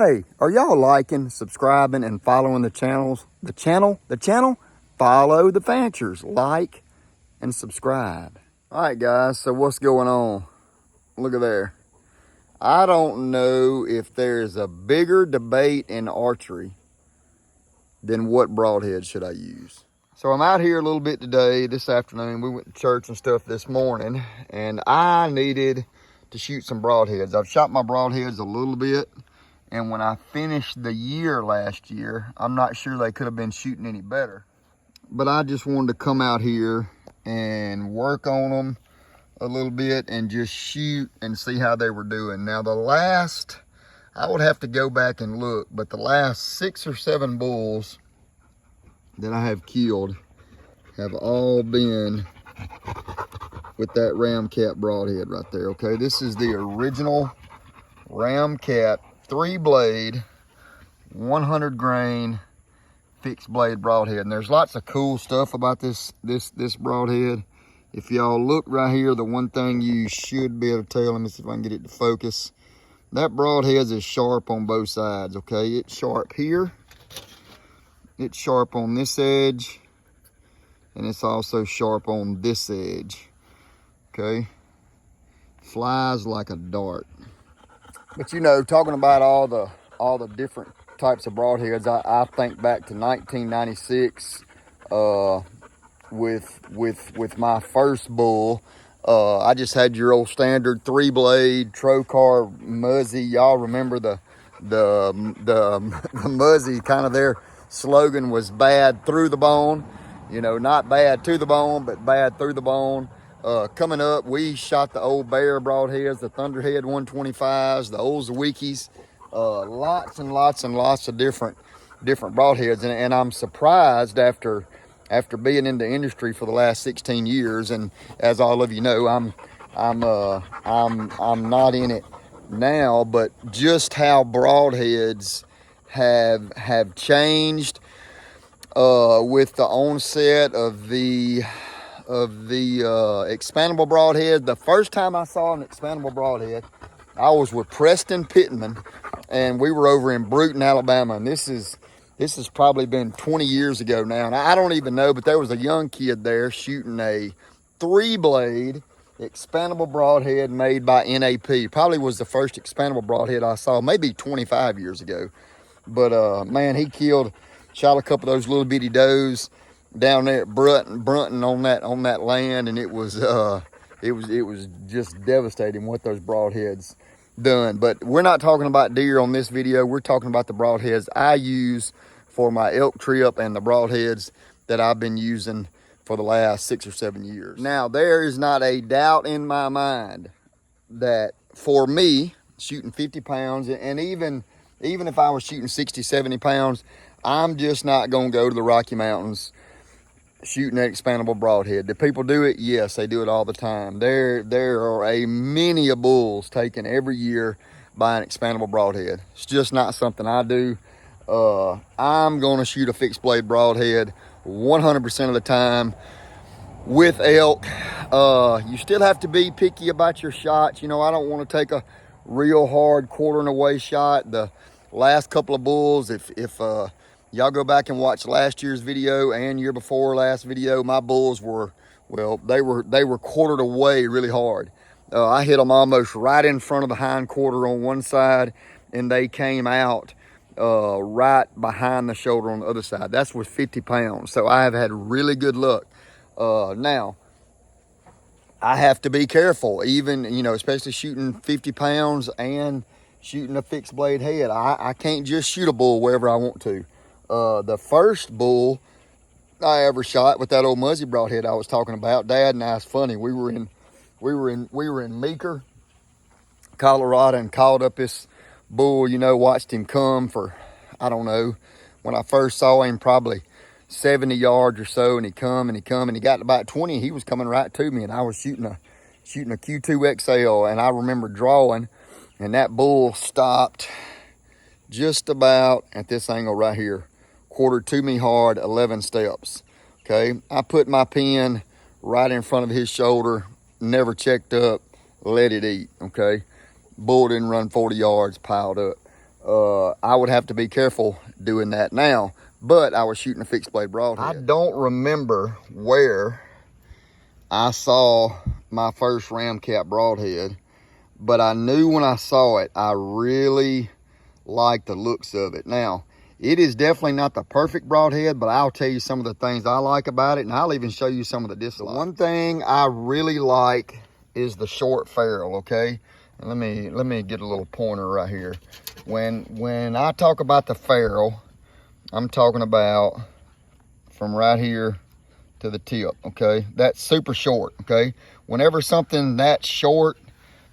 Hey, are y'all liking, subscribing, and following the channels? The channel? Follow the Fanchers. Like and subscribe. All right, guys, so what's going on? Look at there. I don't know if there's a bigger debate in archery than what broadhead should I use. So I'm out here a little bit today, this afternoon. We went to church and stuff this morning, and I needed to shoot some broadheads. I've shot my broadheads a little bit. And when I finished the year last year, I'm not sure they could have been shooting any better. But I just wanted to come out here and work on them a little bit and just shoot and see how they were doing. Now I would have to go back and look, but the last 6 or 7 bulls that I have killed have all been with that Ramcat broadhead right there, okay? This is the original Ramcat 3-blade, 100 grain fixed blade broadhead. And there's lots of cool stuff about this broadhead. If y'all look right here, the one thing you should be able to tell, let me see if I can get it to focus. That broadhead is sharp on both sides, okay? It's sharp here, it's sharp on this edge, and it's also sharp on this edge, okay? Flies like a dart. But you know, talking about all the different types of broadheads, I think back to 1996 with my first bull. I just had your old standard 3-blade Trocar Muzzy. Y'all remember the Muzzy, kind of their slogan was bad through the bone. You know, not bad to the bone, but bad through the bone. Coming up, we shot the old Bear broadheads, the Thunderhead 125s, the old Zawikis, lots and lots and lots of different broadheads. And I'm surprised after being in the industry for the last 16 years, and as all of you know, I'm not in it now, but just how broadheads have changed with the onset of the expandable broadhead. The first time I saw an expandable broadhead, I was with Preston Pittman, and we were over in Bruton, Alabama. And this has probably been 20 years ago now. And I don't even know, but there was a young kid there shooting a 3-blade expandable broadhead made by NAP. Probably was the first expandable broadhead I saw, maybe 25 years ago. But man, he shot a couple of those little bitty does down there at Brunton on that land, and it was just devastating what those broadheads done. But we're not talking about deer on this video. We're talking about the broadheads I use for my elk trip and the broadheads that I've been using for the last 6 or 7 years. Now, there is not a doubt in my mind that for me, shooting 50 pounds, and even if I was shooting 60, 70 pounds, I'm just not going to go to the Rocky Mountains shooting that expandable broadhead. Do people do it? Yes, they do it all the time. There are a many of bulls taken every year by an expandable broadhead. It's just not something I do. I'm going to shoot a fixed blade broadhead 100% of the time with elk. You still have to be picky about your shots. You know, I don't want to take a real hard quartering away shot. The last couple of bulls, if y'all go back and watch last year's video and year before last video, my bulls were, well, they were quartered away really hard. I hit them almost right in front of the hind quarter on one side, and they came out right behind the shoulder on the other side. That's with 50 pounds. So I have had really good luck. Now, I have to be careful, even, you know, especially shooting 50 pounds and shooting a fixed blade head. I can't just shoot a bull wherever I want to. The first bull I ever shot with that old Muzzy broadhead I was talking about, Dad and I, it's funny. We were in Meeker, Colorado, and called up this bull. You know, watched him come for, I don't know, when I first saw him, probably 70 yards or so, and he got to about 20. He was coming right to me, and I was shooting a Q2 XL, and I remember drawing, and that bull stopped just about at this angle right here, quartered to me hard, 11 steps. Okay, I put my pin right in front of his shoulder, never checked up, let it eat. Okay, bull didn't run 40 yards, piled up. I would have to be careful doing that now. But I was shooting a fixed blade broadhead. I don't remember where I saw my first Ramcat broadhead, but I knew when I saw it, I really liked the looks of it. Now, it is definitely not the perfect broadhead, but I'll tell you some of the things I like about it, and I'll even show you some of the dislikes. One thing I really like is the short ferrule, okay? And let me get a little pointer right here. When I talk about the ferrule, I'm talking about from right here to the tip, okay? That's super short, okay? Whenever something that's short,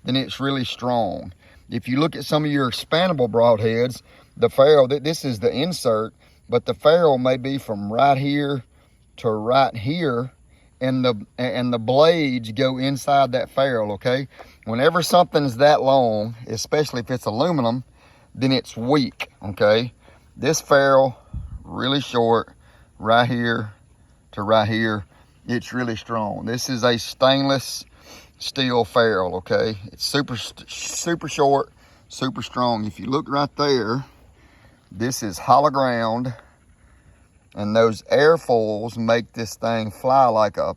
then it's really strong. If you look at some of your expandable broadheads, the ferrule, this is the insert, but the ferrule may be from right here to right here, and the blades go inside that ferrule, okay? Whenever something's that long, especially if it's aluminum, then it's weak, okay? This ferrule, really short, right here to right here, it's really strong. This is a stainless steel ferrule, okay? It's super short, super strong. If you look right there, this is hollow ground, and those airfoils make this thing fly like a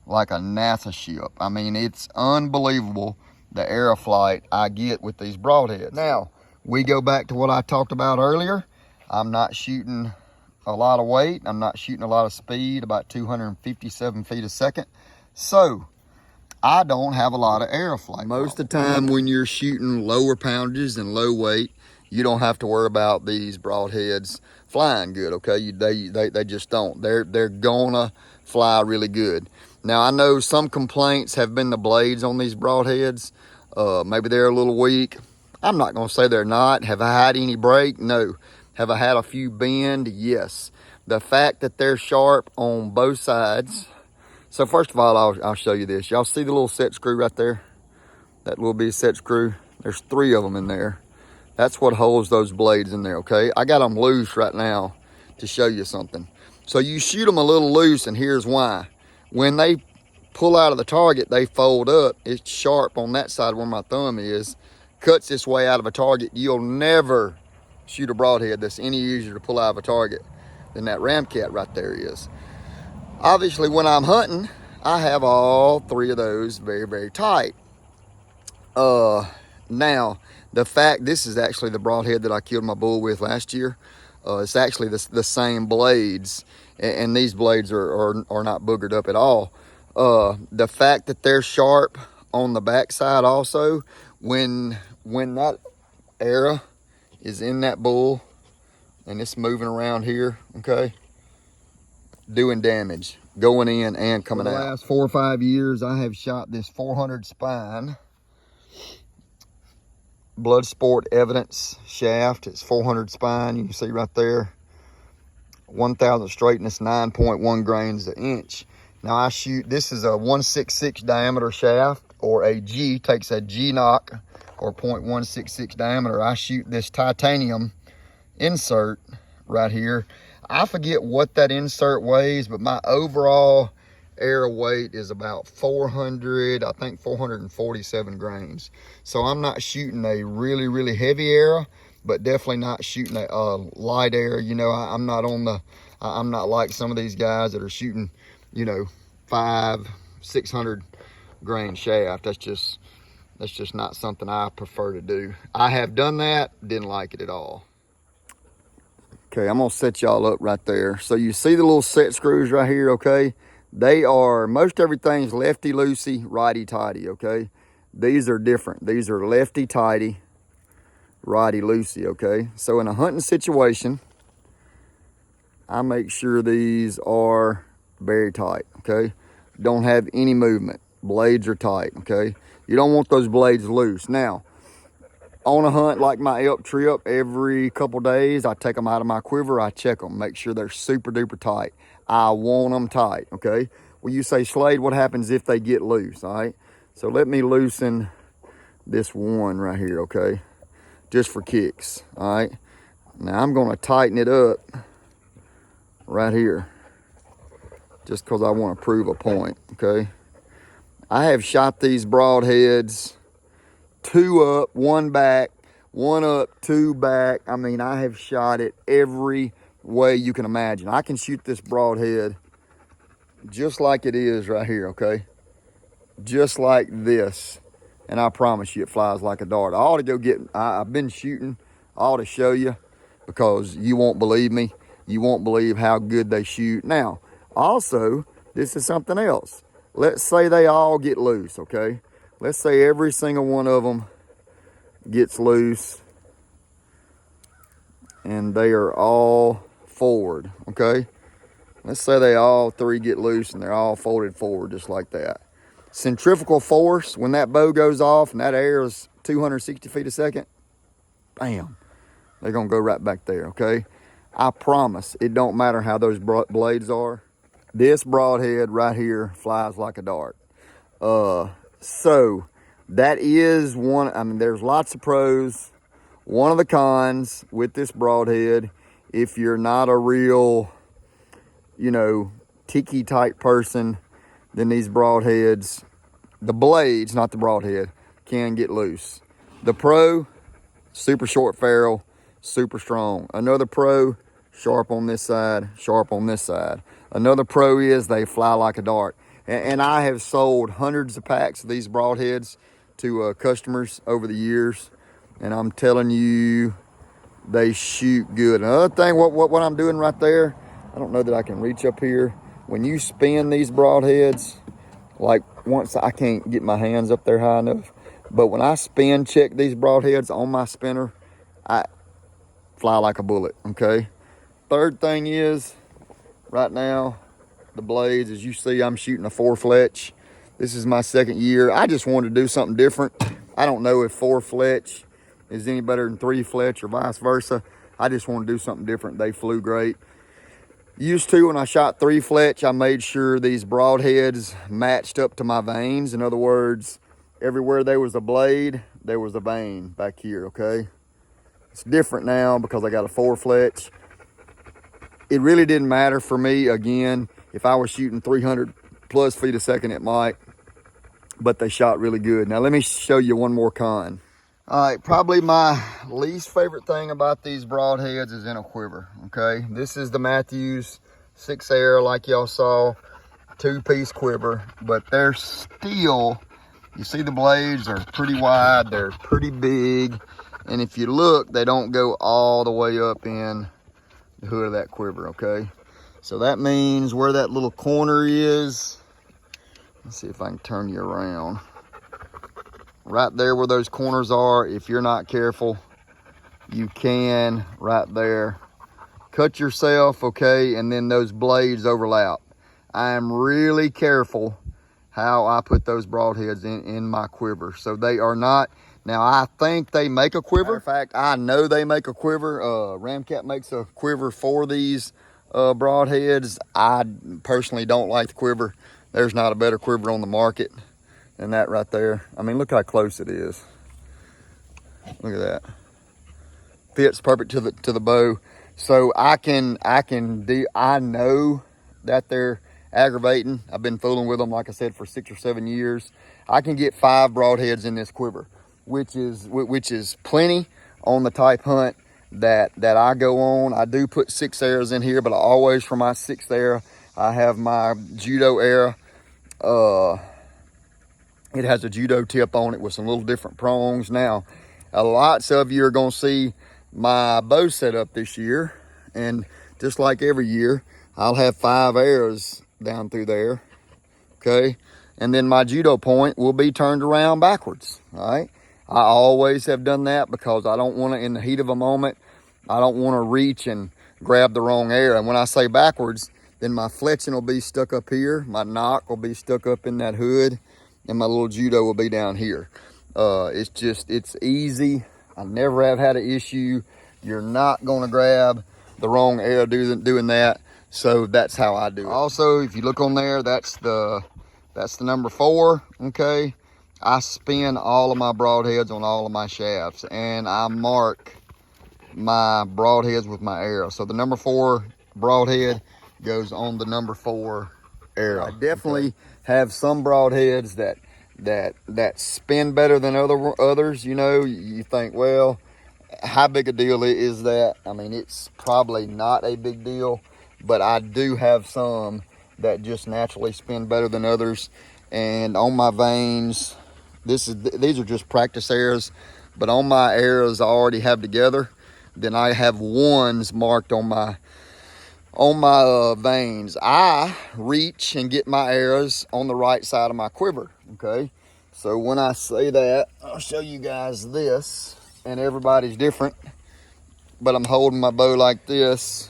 NASA ship. I mean, it's unbelievable the aeroflight I get with these broadheads. Now, we go back to what I talked about earlier. I'm not shooting a lot of weight. I'm not shooting a lot of speed, about 257 feet a second. So, I don't have a lot of aeroflight. Most of the time when you're shooting lower poundages and low weight, you don't have to worry about these broadheads flying good, okay? They just don't. They're gonna fly really good. Now, I know some complaints have been the blades on these broadheads. Maybe they're a little weak. I'm not gonna say they're not. Have I had any break? No. Have I had a few bend? Yes. The fact that they're sharp on both sides. So first of all, I'll show you this. Y'all see the little set screw right there? That little bitty set screw? There's 3 of them in there. That's what holds those blades in there, okay? I got them loose right now to show you something. So you shoot them a little loose, and here's why. When they pull out of the target, they fold up. It's sharp on that side where my thumb is. Cuts this way out of a target. You'll never shoot a broadhead that's any easier to pull out of a target than that Ramcat right there is. Obviously, when I'm hunting, I have all 3 of those very, very tight. Now, the fact, this is actually the broadhead that I killed my bull with last year. It's actually the same blades, and these blades are not boogered up at all. The fact that they're sharp on the backside also, when that arrow is in that bull and it's moving around here, okay, doing damage, going in and coming out. For the last 4 or 5 years, I have shot this 400 spine blood sport evidence shaft. It's 400 spine. You can see right there, 1,000 straightness, 9.1 grains an inch. Now I shoot, this is a 166 diameter shaft, or a G, takes a G knock, or 0.166 diameter. I shoot this titanium insert right here. I forget what that insert weighs, but my overall arrow weight is about 447 grains. So I'm not shooting a really, really heavy arrow, but definitely not shooting a light arrow. You know, I'm not like some of these guys that are shooting, you know, 500-600 grain shaft. That's just not something I prefer to do. I have done that, didn't like it at all. Okay, I'm gonna set y'all up right there. So you see the little set screws right here, okay? They are, most everything's lefty-loosey, righty-tighty, okay? These are different. These are lefty-tighty, righty-loosey, okay? So in a hunting situation, I make sure these are very tight, okay? Don't have any movement. Blades are tight, okay? You don't want those blades loose. Now, on a hunt like my elk trip, every couple days, I take them out of my quiver, I check them, make sure they're super duper tight. I want them tight, okay? Well, you say, Slade, what happens if they get loose, all right? So let me loosen this one right here, okay? Just for kicks, all right? Now I'm gonna tighten it up right here, just because I want to prove a point, okay? I have shot these broadheads 2 up, 1 back, 1 up, 2 back. I mean, I have shot it every way you can imagine. I can shoot this broadhead just like it is right here, okay? Just like this. And I promise you it flies like a dart. I ought to go get, I've been shooting. I ought to show you because you won't believe me. You won't believe how good they shoot. Now, also, this is something else. Let's say they all get loose, okay? Let's say every single one of them gets loose and they are all forward, okay? Let's say they all 3 get loose and they're all folded forward just like that. Centrifugal force, when that bow goes off and that air is 260 feet a second, bam, they're gonna go right back there, okay? I promise it don't matter how those blades are. This broadhead right here flies like a dart. So that is one, I mean, there's lots of pros. One of the cons with this broadhead, if you're not a real, you know, tiki type person, then these broadheads, the blades, not the broadhead, can get loose. The pro, super short ferrule, super strong. Another pro, sharp on this side, sharp on this side. Another pro is they fly like a dart. And I have sold hundreds of packs of these broadheads to customers over the years. And I'm telling you, they shoot good. Another thing, what I'm doing right there, I don't know that I can reach up here. When you spin these broadheads, like once I can't get my hands up there high enough, but when I spin check these broadheads on my spinner, I fly like a bullet, okay? Third thing is, right now, the blades, as you see, I'm shooting a 4 fletch. This is my 2nd year. I just wanted to do something different. I don't know if 4 fletch is any better than 3 fletch or vice versa. I just want to do something different. They flew great. Used to, when I shot 3 fletch, I made sure these broadheads matched up to my veins. In other words, everywhere there was a blade, there was a vein back here, okay? It's different now because I got a 4 fletch. It really didn't matter for me, again, if I was shooting 300 plus feet a second, it might, but they shot really good. Now let me show you one more con. All right, probably my least favorite thing about these broadheads is in a quiver, okay? This is the Matthews 6 Air, like y'all saw, 2-piece quiver, but they're still, you see the blades are pretty wide, they're pretty big, and if you look, they don't go all the way up in the hood of that quiver, okay? So that means where that little corner is, let's see if I can turn you around. Right there where those corners are, if you're not careful, you can, right there, cut yourself, okay, and then those blades overlap. I am really careful how I put those broadheads in my quiver. So they are not, now I think they make a quiver. Matter of fact, I know they make a quiver. Ramcat makes a quiver for these broadheads. I personally don't like the quiver. There's not a better quiver on the market than that right there. I mean, look how close it is. Look at that. Fits perfect to the bow. So I know that they're aggravating. I've been fooling with them, like I said, for 6 or 7 years. I can get 5 broadheads in this quiver, which is plenty on the type hunt that I go on. I do put 6 arrows in here, but I always, for my 6th arrow, I have my judo arrow. It has a judo tip on it with some little different prongs. Now, lots of you are going to see my bow set up this year, and just like every year, I'll have 5 arrows down through there, okay? And then my judo point will be turned around backwards, all right? I always have done that because I don't want to, in the heat of a moment, I don't want to reach and grab the wrong arrow. And when I say backwards, then my fletching will be stuck up here, my nock will be stuck up in that hood, and my little judo will be down here. It's easy. I never have had an issue. You're not going to grab the wrong arrow doing that. So that's how I do it. Also, if you look on there, that's the number 4, okay? I spin all of my broadheads on all of my shafts, and I mark my broadheads with my arrow. So the number 4 broadhead goes on the number 4 arrow. I definitely have some broadheads that spin better than others. You know, you think, well, how big a deal is that? I mean, it's probably not a big deal, but I do have some that just naturally spin better than others. And on my vanes, these are just practice arrows, but on my arrows I already have together, then I have ones marked on my vanes. I reach and get my arrows on the right side of my quiver, okay? So when I say that, I'll show you guys this, and everybody's different, but I'm holding my bow like this.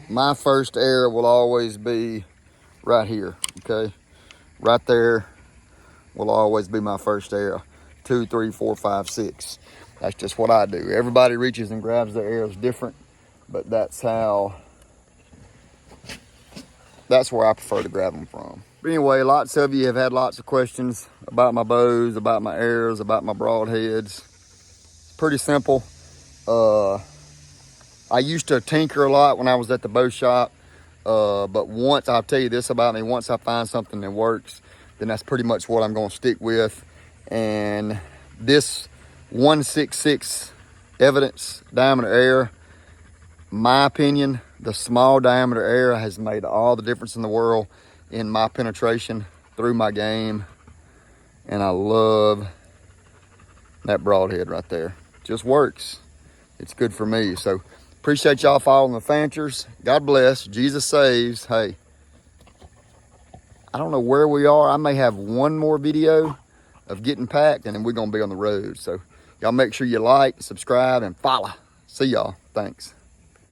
My first arrow will always be right here, okay? Right there will always be my first arrow. 2, 3, 4, 5, 6. That's just what I do. Everybody reaches and grabs their arrows different, but that's where I prefer to grab them from. But anyway, lots of you have had lots of questions about my bows, about my arrows, about my broadheads. Pretty simple. I used to tinker a lot when I was at the bow shop, but once, I'll tell you this about me, once I find something that works, then that's pretty much what I'm gonna stick with. And this 1/66 evidence diameter arrow, my opinion, the small diameter arrow has made all the difference in the world in my penetration through my game. And I love that broadhead right there. Just works. It's good for me. So appreciate y'all following the Fanchers. God bless. Jesus saves. Hey, I don't know where we are. I may have one more video of getting packed, and then we're gonna be on the road. So y'all make sure you like, subscribe, and follow. See y'all. Thanks.